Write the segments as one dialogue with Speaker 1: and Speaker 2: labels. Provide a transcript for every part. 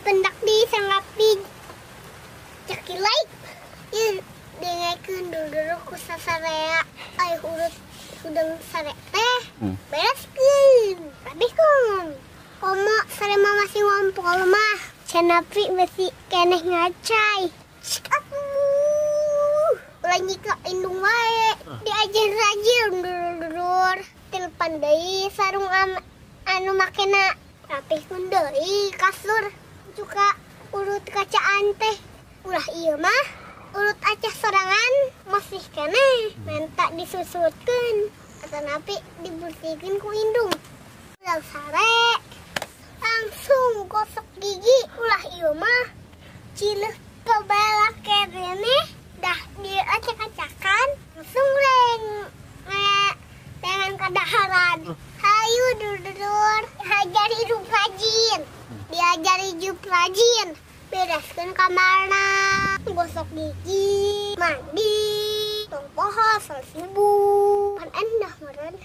Speaker 1: pendak di sangapi cekilai ieu dengekeun dulu ku sasarea ai urut hudang sare teh bereskeun rabihkeun komo sare mah masih ngompol mah canapi masih keneh ngacai ulah nyika indung wae diajar rajin dulur telepon deui sarung anu makena rapihkeun deui kasur juga urut kacaan teh ulah ieu mah urut acah sorangan masih keneh minta disusutkeun atanapi dibersihkeun ku indung ulah sare langsung gosok gigi ulah ieu mah cileuh pebala kerene dah diacak-acakan langsung dengan kadaharan hayu dulur diajar hidup rajin bereskeun kamarna gosok gigi mandi tong poho subuh pan endah meureun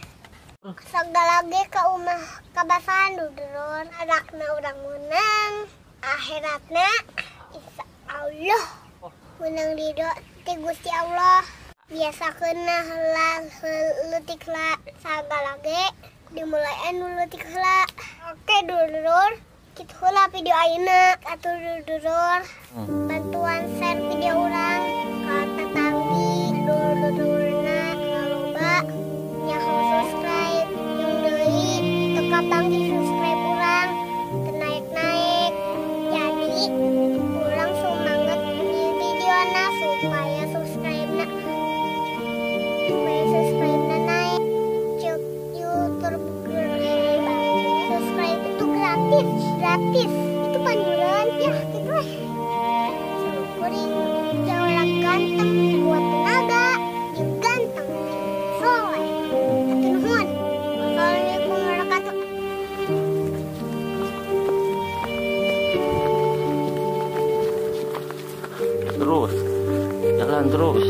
Speaker 1: sagala ge ka umah kabasan dulur adakna urang menang akhiratna insya Allah menang ridho ti Gusti Allah biasakeun heula leutik heula sagala ge dimulai anu leutik heula oke dulur kitu heula video ayeuna atuh dulur bantuan share video urang ka tatanggi dulurna loba nya subscribe yang deui teu kapanggi subscribe urang teu naik-naik jadi urang sumanget di videona supaya subscribe-na naik cek YouTube subscribe itu gratis itu panjuran ya gitu kuring jauh ganteng buat tenaga juga ganteng soleh atuh nuhun assalamualaikum warahmatullahi
Speaker 2: Terus, jalan terus.